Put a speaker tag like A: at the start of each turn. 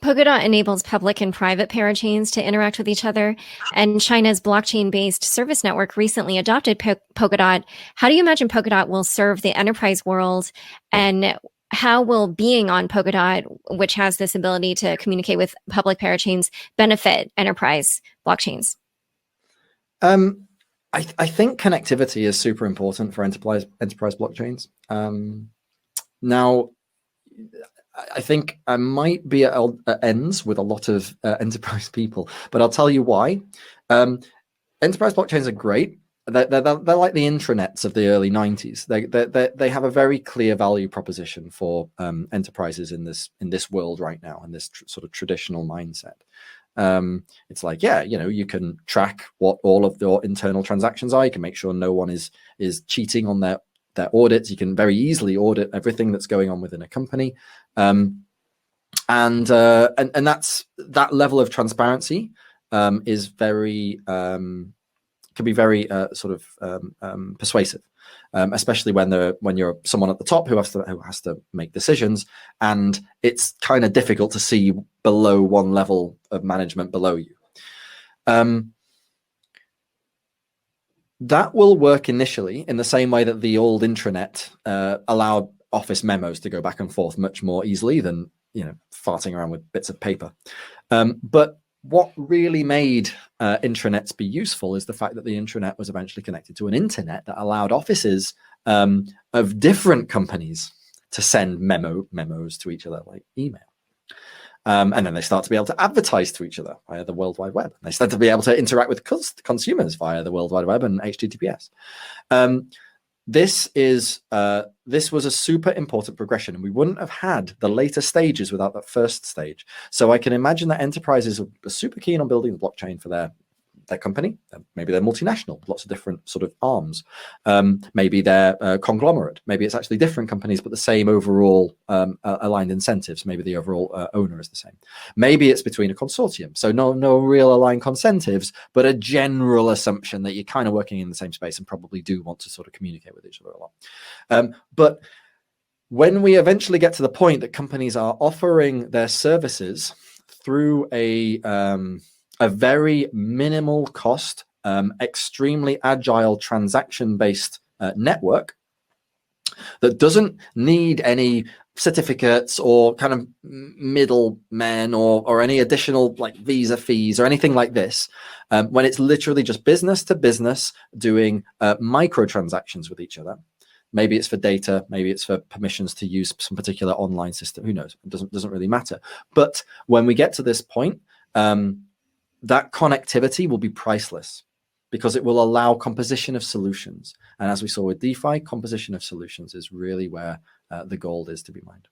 A: Polkadot enables public and private parachains to interact with each other, and China's blockchain-based service network recently adopted Polkadot. How do you imagine Polkadot will serve the enterprise world, and how will being on Polkadot, which has this ability to communicate with public parachains, benefit enterprise blockchains?
B: I think connectivity is super important for enterprise blockchains. Now, I think I might be at ends with a lot of enterprise people, but I'll tell you why. Enterprise blockchains are great. They're like the intranets of the early 90s. They have a very clear value proposition for enterprises in this world right now, in this sort of traditional mindset. It's like, yeah, you can track what all of your internal transactions are. You can make sure no one is cheating on their audits. You can very easily audit everything that's going on within a company. And that's that level of transparency is very can be very persuasive, especially when you're someone at the top who has to make decisions, and it's kind of difficult to see below one level of management below you. That will work initially in the same way that the old intranet allowed office memos to go back and forth much more easily than farting around with bits of paper. But what really made intranets be useful is the fact that the intranet was eventually connected to an internet that allowed offices of different companies to send memos to each other, like email. And then they start to be able to advertise to each other via the World Wide Web. They start to be able to interact with consumers via the World Wide Web and HTTPS. This was a super important progression, and we wouldn't have had the later stages without that first stage. So I can imagine that enterprises are super keen on building the blockchain for their company. Maybe they're multinational, lots of different sort of arms. Maybe they're a conglomerate. Maybe it's actually different companies, but the same overall aligned incentives. Maybe the overall owner is the same. Maybe it's between a consortium. So no real aligned incentives, but a general assumption that you're kind of working in the same space and probably do want to sort of communicate with each other a lot. But when we eventually get to the point that companies are offering their services through a very minimal cost, extremely agile transaction-based network that doesn't need any certificates or kind of middlemen or any additional like visa fees or anything like this, when it's literally just business to business doing microtransactions with each other. Maybe it's for data, maybe it's for permissions to use some particular online system. Who knows? It doesn't really matter. But when we get to this point, that connectivity will be priceless because it will allow composition of solutions. And as we saw with DeFi, composition of solutions is really where the gold is to be mined.